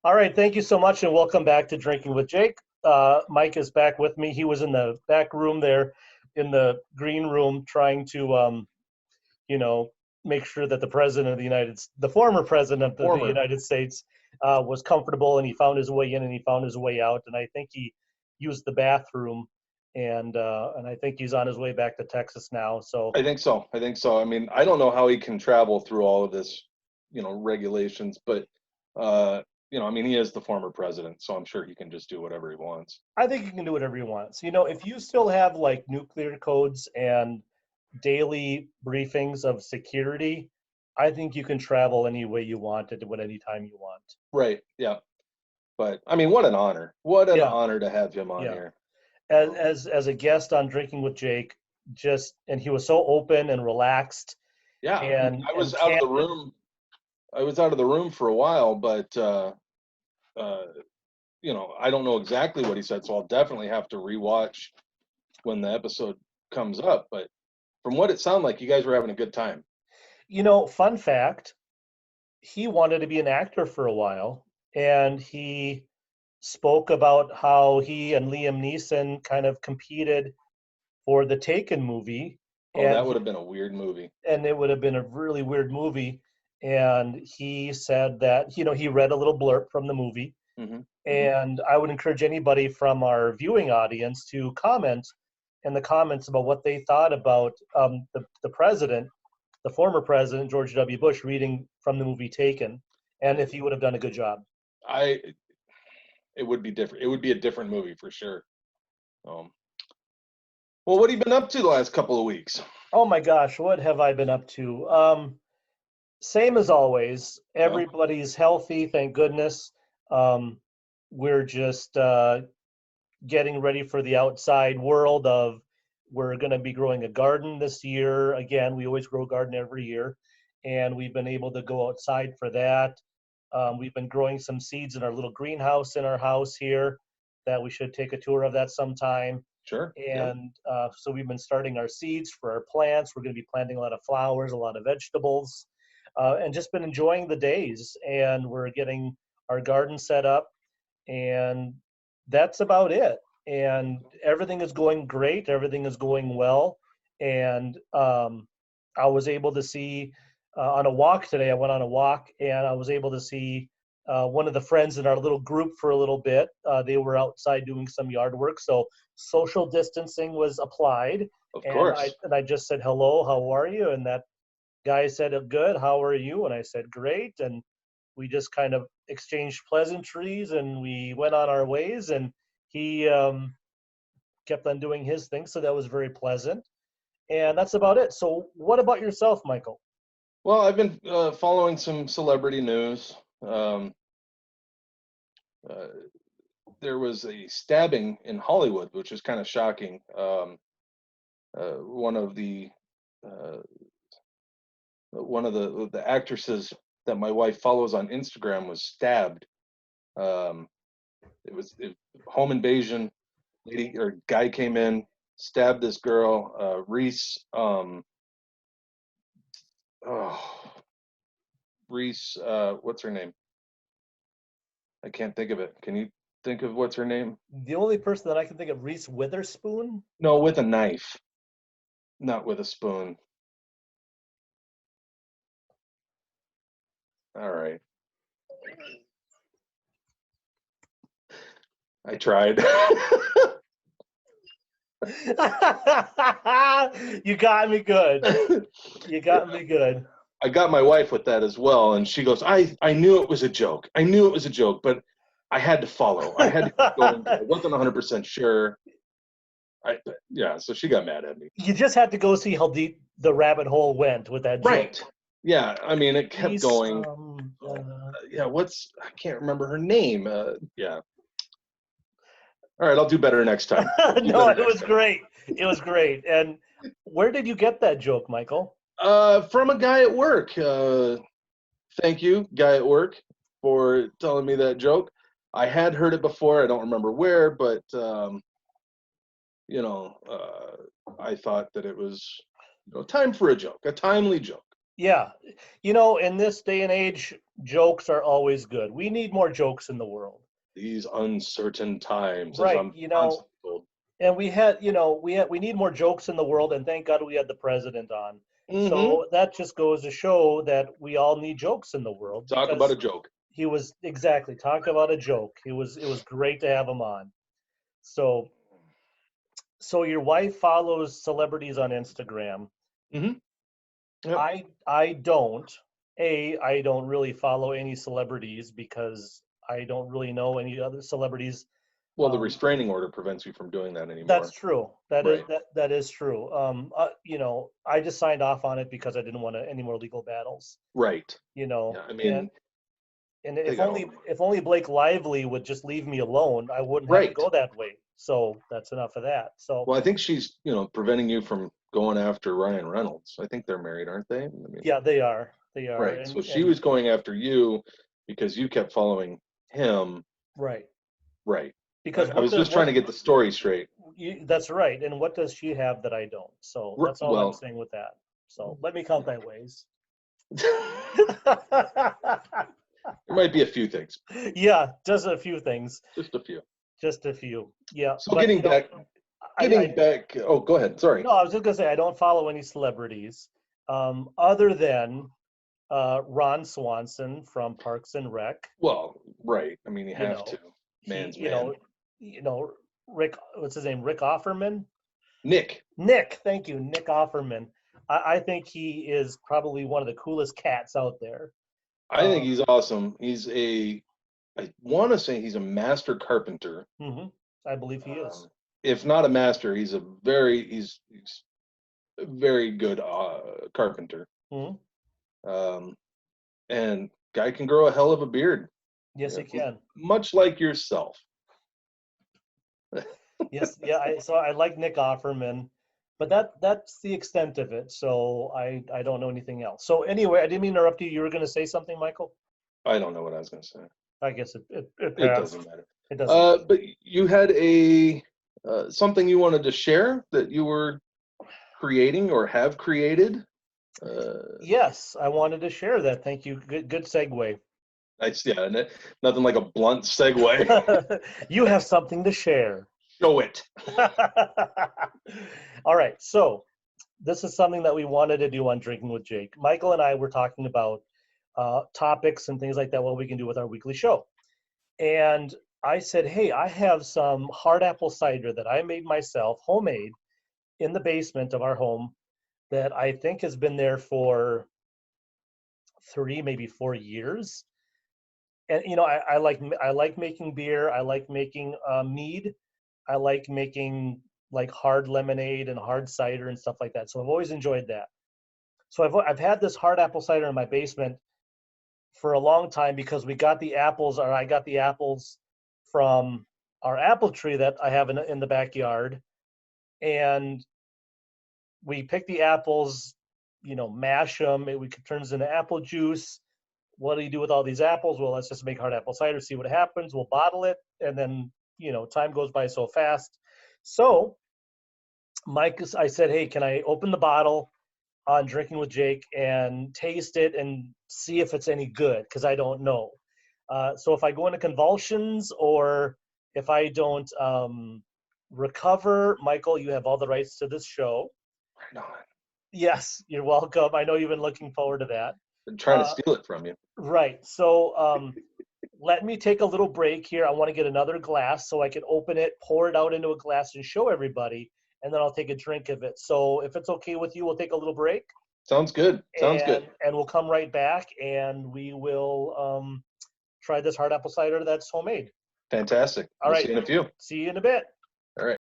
All right, thank you so much, and welcome back to Drinking with Jake. Mike is back with me. He was in the back room there, in the green room, trying to, you know, make sure that the president of the former president of the Former. United States, was comfortable, and he found his way in and he found his way out. And I think he used the bathroom, and I think he's on his way back to Texas now. So I think so. I think so. I mean, I don't know how he can travel through all of this, regulations, but I mean, he is the former president, so I'm sure he can just do whatever he wants. I think he can do whatever he wants. If you still have like nuclear codes and daily briefings of security, I think you can travel any way you want at any time you want. Right. Yeah. But I mean, what an honor. What an Yeah, honor to have him on yeah. here. As a guest on Drinking with Jake, and he was so open and relaxed Yeah. I mean, and I was and out of the candid. room. I was out of the room for a while, but uh, I don't know exactly what he said, so I'll definitely have to rewatch when the episode comes up. But from what it sounded like, you guys were having a good time. Fun fact, he wanted to be an actor for a while, and he spoke about how he and Liam Neeson kind of competed for the Taken movie, Oh, and that would have been a weird movie. it would have been a really weird movie. And he said that he read a little blurb from the movie, Hmm. Hmm. and I would encourage anybody from our viewing audience to comment in the comments about what they thought about the former president George W. Bush, reading from the movie Taken, and if he would have done a good job. I It would be different. It would be a different movie for sure. Um, well, what have you been up to the last couple of weeks? Oh my gosh, what have I been up to? Same as always. Yeah. Everybody's healthy, thank goodness. Um, we're just getting ready for the outside world of we're going to be growing a garden this year. Again, we always grow a garden every year, and we've been able to go outside for that. We've been growing some seeds in our little greenhouse in our house here that we should take a tour of that sometime. Sure. Yeah. And so we've been starting our seeds for our plants. We're going to be planting a lot of flowers, a lot of vegetables, and just been enjoying the days. And we're getting our garden set up, and that's about it. And everything is going great. Everything is going well. And I was able to see on a walk today. I went on a walk, and I was able to see one of the friends in our little group for a little bit. They were outside doing some yard work, so social distancing was applied. Of And I course. and I just said, "Hello, how are you?" And that guy said, "Good, how are you?" And I said, "Great." And we just kind of exchanged pleasantries, and we went on our ways. And he kept on doing his thing, so that was very pleasant. And that's about it. So, what about yourself, Michael? Well, I've been following some celebrity news. Uh, there was a stabbing in Hollywood, which is kind of shocking. One of the uh, one of the actresses that my wife follows on Instagram was stabbed. Um, it home invasion. Lady or guy came in, stabbed this girl, Reese. Oh, Reese. What's her name? I can't think of it. Can you think of what's her name? The only person that I can think of, Reese Witherspoon. No, with a knife, not with a spoon. All right, I tried. You got me good. You got me good. I got my wife with that as well, and she goes, "I knew it was a joke. I knew it was a joke, but I had to follow. I had to keep going. I wasn't 100% sure. Yeah, so she got mad at me. You just had to go see how deep the rabbit hole went with that joke. Right. Yeah, I mean, it kept Reese, going. Yeah, I can't remember her name. Yeah. All right, I'll do better next time. I'll do no, better it next was time. great. It was great. And where did you get that joke, Michael? From a guy at work. Thank you, guy at work, for telling me that joke. I had heard it before. I don't remember where, but I thought that it was time for a joke, a timely joke. Yeah. In this day and age, jokes are always good. We need more jokes in the world. These uncertain times, as Right. I'm constantly told. And we need more jokes in the world, and thank God we had the president on. Mm-hmm. So that just goes to show that we all need jokes in the world Talk about a because joke. he was exactly talk about a joke. It was great to have him on. So your wife follows celebrities on Instagram. Mm-hmm. Yep. I don't. I don't really follow any celebrities because I don't really know any other celebrities. Well, the Um, restraining order prevents you from doing that that's anymore. true. That is Right. that is true. I just signed off on it because I didn't want any more legal battles. Right. You know, Yeah. I and mean, and they got all. if only Blake Lively would just leave me alone, I wouldn't have to Right. go that way. So that's enough of that. So Well, I think she's, preventing you from going after Ryan Reynolds. I think they're married, aren't they? I mean, yeah, they are. They are. right. So she And was going after you because you kept following him. right. Right. Because I what was the just trying to get the story straight. that's right. And what does she have that I don't? So that's all I'm Well, saying with that. So let me count my ways. there might be a few things, Yeah, just a few things. just a few. Just a few. Yeah, So but I getting back. Oh, go ahead. Sorry. no, I was just gonna say I don't follow any celebrities, other than Ron Swanson from Parks and Rec. Well, right. I mean, you You have know, to. he, Man's man. Rick. What's his name? Rick Offerman. Nick. Nick, thank you, Nick Offerman. I think he is probably one of the coolest cats out there. I think he's awesome. I want to say he's a master carpenter. hmm I believe he is. If not a master, he's a very good carpenter. hmm Um, and guy can grow a hell of a beard. Yes, he can. Much like yourself. Yes, yeah. So I like Nick Offerman, but that's the extent of it. So I don't know anything else. So anyway, I didn't mean to interrupt you. You were going to say something, Michael? I don't know what I was going to say. I guess it It passed. doesn't matter. It doesn't matter. But you had a something you wanted to share that you were creating or have created. Yes, I wanted to share that. Thank you. Good segue. Nothing like a blunt segue. You have something to share. Show it. All right. So this is something that we wanted to do on Drinking with Jake. Michael and I were talking about topics and things like that, what we can do with our weekly show. And I said, hey, I have some hard apple cider that I made myself, homemade, in the basement of our home that I think has been there for 3, maybe 4 years. And I like making beer. I like making mead. I like making like hard lemonade and hard cider and stuff like that. So I've always enjoyed that. So I've had this hard apple cider in my basement for a long time because I got the apples from our apple tree that I have in the backyard, and we pick the apples, mash them. It turns into apple juice. What do you do with all these apples? Well, let's just make hard apple cider, see what happens. We'll bottle it, and then time goes by so fast. So I said, hey, can I open the bottle on Drinking with Jake and taste it and see if it's any good? Because I don't know. So if I go into convulsions or if I don't recover, Michael, you have all the rights to this show. Right on. Yes, you're welcome. I know you've been looking forward to that. Been trying to steal it from you. Right. So let me take a little break here. I want to get another glass so I can open it, pour it out into a glass, and show everybody, and then I'll take a drink of it. So if it's okay with you, we'll take a little break. Sounds good. Sounds good. And we'll come right back, and we will try this hard apple cider that's homemade. Fantastic. All We'll right. see you in a few. See you in a bit. All right.